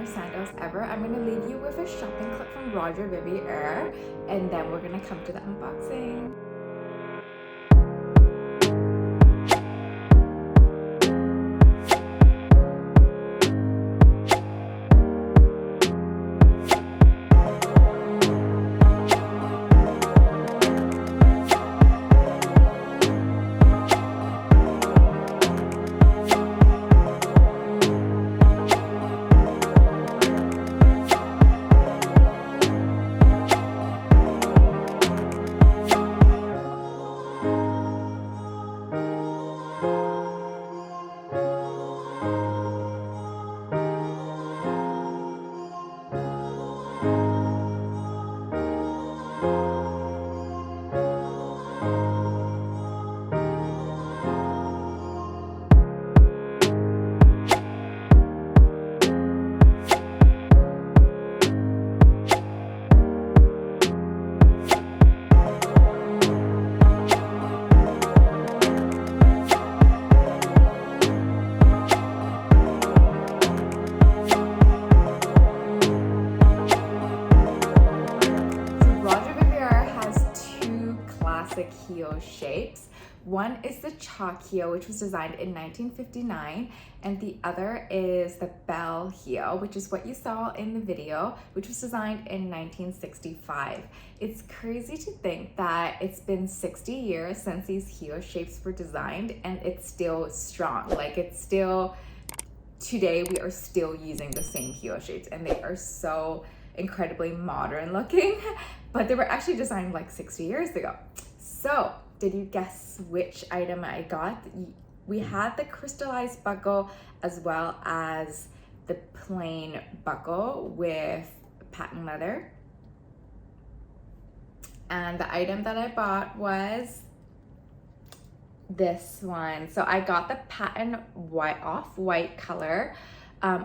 designer sandals ever. I'm gonna leave you with a shopping clip from Vivier, and then we're gonna come to the unboxing. Heel shapes. One is the chalk heel, which was designed in 1959, and the other is the bell heel, which is what you saw in the video, which was designed in 1965. It's crazy to think that it's been 60 years since these heel shapes were designed, and it's still strong. Like, it's still, today we are still using the same heel shapes, and they are so incredibly modern looking, but they were actually designed like 60 years ago. So, did you guess which item I got? We had the crystallized buckle as well as the plain buckle with patent leather. And the item that I bought was this one. So I got the patent white off-white color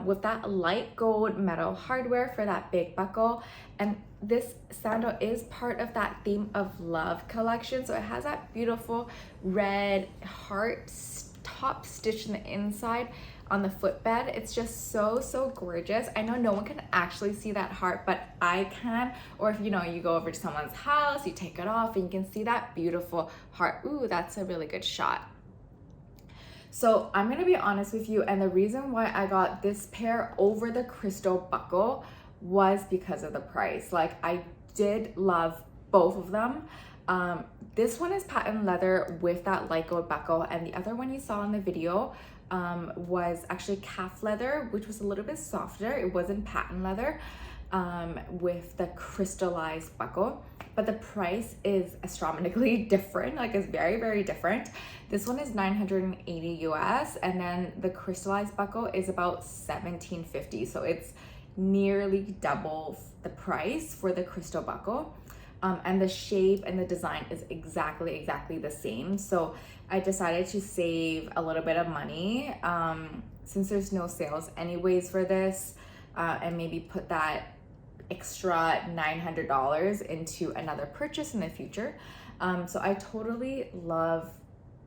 with that light gold metal hardware for that big buckle. And this sandal is part of that Theme of Love collection. So it has that beautiful red heart top stitch in the inside on the footbed. It's just so gorgeous. I know no one can actually see that heart, but I can. Or if you go over to someone's house, you take it off and you can see that beautiful heart. Ooh, that's a really good shot. So I'm gonna be honest with you, and the reason why I got this pair over the crystal buckle was because of the price. Like, I did love both of them. This one is patent leather with that light gold buckle, and the other one you saw in the video was actually calf leather, which was a little bit softer. It wasn't patent leather with the crystallized buckle, but the price is astronomically different. Like, it's very different. This one is $980 US, and then the crystallized buckle is about $1750. So it's nearly double the price for the crystal buckle. And the shape and the design is exactly the same. So I decided to save a little bit of money since there's no sales anyways for this, and maybe put that extra $900 into another purchase in the future. So I totally love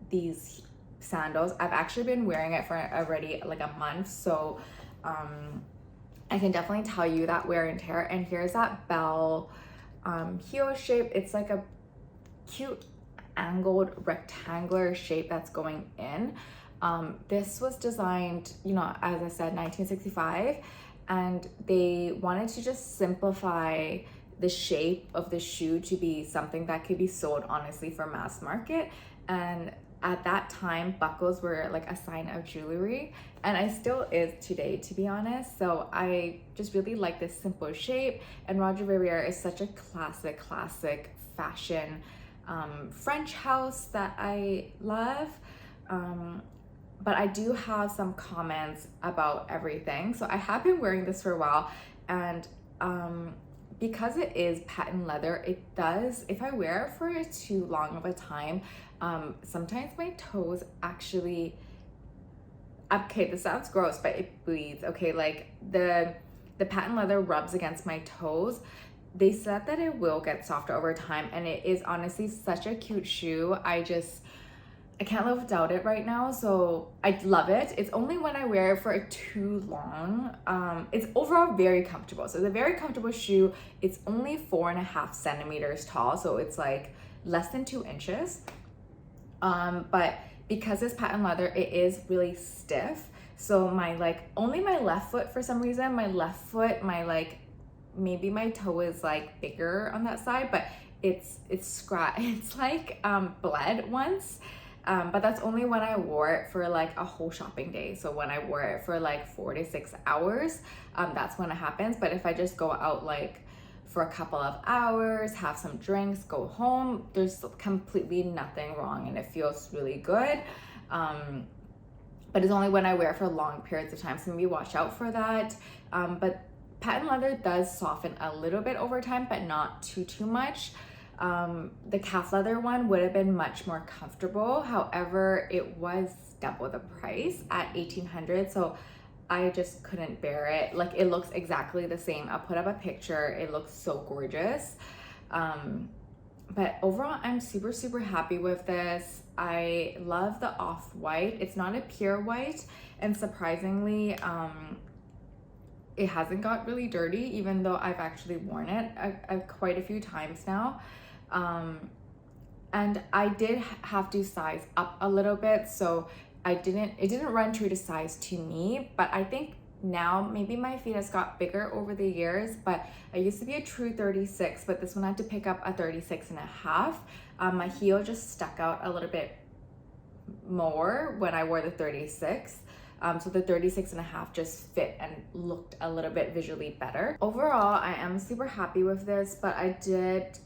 these sandals. I've actually been wearing it for already like a month, so I can definitely tell you that wear and tear. And here's that bell heel shape. It's like a cute angled rectangular shape that's going in. This was designed, as I said, 1965, and they wanted to just simplify the shape of the shoe to be something that could be sold honestly for mass market. And at that time, buckles were like a sign of jewelry, and I still is today, to be honest. So I just really like this simple shape, and Vivier is such a classic fashion French house that I love. But I do have some comments about everything. So I have been wearing this for a while, and because it is patent leather, it does, if I wear it for too long of a time, sometimes my toes actually, okay, this sounds gross, but it bleeds. Okay, like the patent leather rubs against my toes. They said that it will get softer over time, and it is honestly such a cute shoe. I can't live without it right now, so I love it. It's only when I wear it for too long. It's overall very comfortable. So it's a very comfortable shoe. It's only 4.5 centimeters tall, so it's like less than 2 inches. But because it's patent leather, it is really stiff. So my like, only my left foot, for some reason, my left foot, my like, maybe my toe is like bigger on that side, but it's like bled once. But that's only when I wore it for like a whole shopping day. So when I wore it for like 4 to 6 hours, that's when it happens. But if I just go out like for a couple of hours, have some drinks, go home, there's completely nothing wrong and it feels really good. But it's only when I wear it for long periods of time, so maybe watch out for that. But patent leather does soften a little bit over time, but not too much. The calf leather one would have been much more comfortable. However, it was double the price at $1,800. So I just couldn't bear it. Like, it looks exactly the same. I'll put up a picture. It looks so gorgeous. But overall, I'm super happy with this. I love the off-white. It's not a pure white, and surprisingly, it hasn't got really dirty, even though I've actually worn it quite a few times now. And I did have to size up a little bit, so it didn't run true to size to me, but I think now maybe my feet has got bigger over the years. But I used to be a true 36, but this one I had to pick up a 36.5. My heel just stuck out a little bit more when I wore the 36. So the 36.5 just fit and looked a little bit visually better. Overall, I am super happy with this, but I did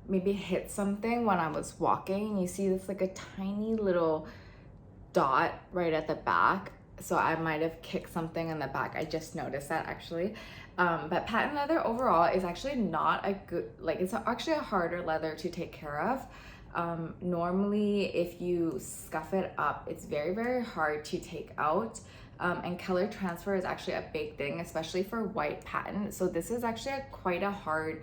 maybe hit something when I was walking. You see this like a tiny little dot right at the back. So I might have kicked something in the back. I just noticed that actually. But patent leather overall is actually not a good, like, it's actually a harder leather to take care of. Normally if you scuff it up, it's very hard to take out. And color transfer is actually a big thing, especially for white patent. So this is actually quite a hard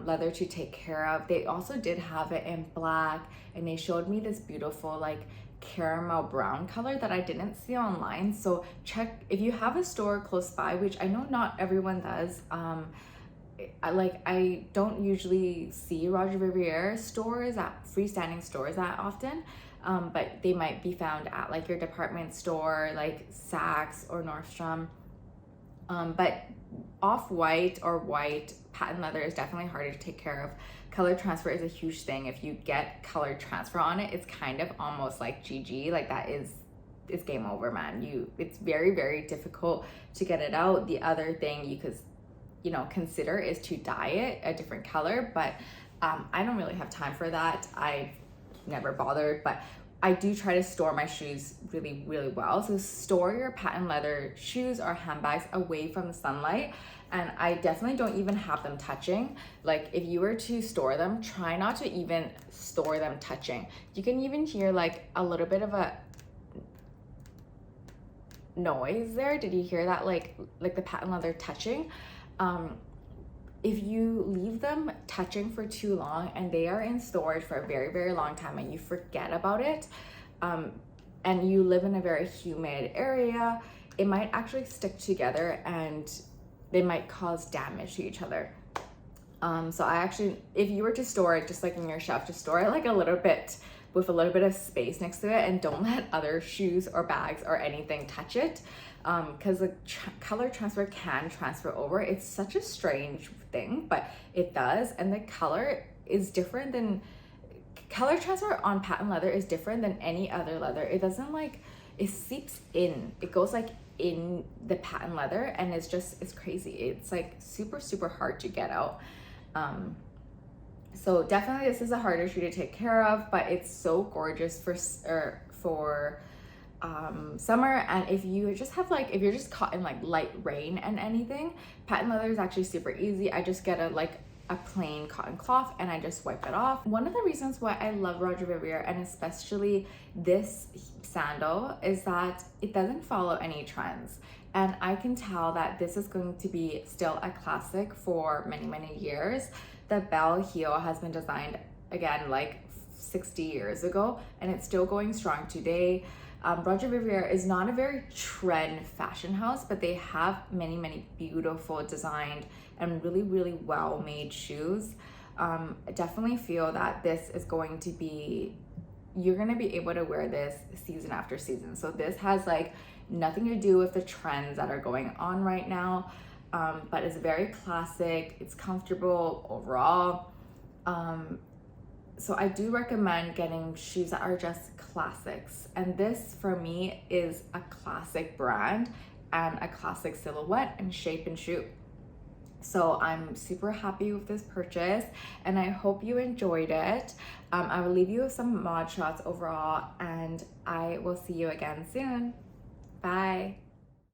leather to take care of. They also did have it in black, and they showed me this beautiful like caramel brown color that I didn't see online. So check if you have a store close by, which I know not everyone does. I don't usually see Roger Vivier stores, at freestanding stores, that often, but they might be found at like your department store like Saks or Nordstrom. But off-white or white patent leather is definitely harder to take care of. Color transfer is a huge thing. If you get color transfer on it, it's kind of almost like GG. Like, that is, it's game over, man. It's very difficult to get it out. The other thing you could, consider is to dye it a different color, but I don't really have time for that. I've never bothered, but I do try to store my shoes really well. So store your patent leather shoes or handbags away from the sunlight. And I definitely don't even have them touching. Like, if you were to store them, try not to even store them touching. You can even hear like a little bit of a noise there. Did you hear that? Like the patent leather touching. If you leave them touching for too long and they are in storage for a very long time and you forget about it, and you live in a very humid area, it might actually stick together and they might cause damage to each other. So I actually, if you were to store it just like in your shelf, just store it like a little bit with a little bit of space next to it, and don't let other shoes or bags or anything touch it. Because the color transfer can transfer over. It's such a strange thing, but it does. And the color is different than, color transfer on patent leather is different than any other leather. It doesn't like, it seeps in. It goes like in the patent leather, and it's crazy. It's like super hard to get out. So definitely this is a harder shoe to take care of, but it's so gorgeous for summer. And if you just have like, if you're just caught in like light rain and anything, patent leather is actually super easy. I just get a plain cotton cloth and I just wipe it off. One of the reasons why I love Roger Vivier, and especially this sandal, is that it doesn't follow any trends. And I can tell that this is going to be still a classic for many years. The bell heel has been designed again like 60 years ago, and it's still going strong today. Roger Vivier is not a very trend fashion house, but they have many beautiful designed and really well made shoes. I definitely feel that this is going to be, you're gonna be able to wear this season after season. So this has like nothing to do with the trends that are going on right now, but it's very classic, it's comfortable overall. So I do recommend getting shoes that are just classics. And this for me is a classic brand and a classic silhouette and shape and shoe. So I'm super happy with this purchase and I hope you enjoyed it. I will leave you with some mod shots overall and I will see you again soon. Bye.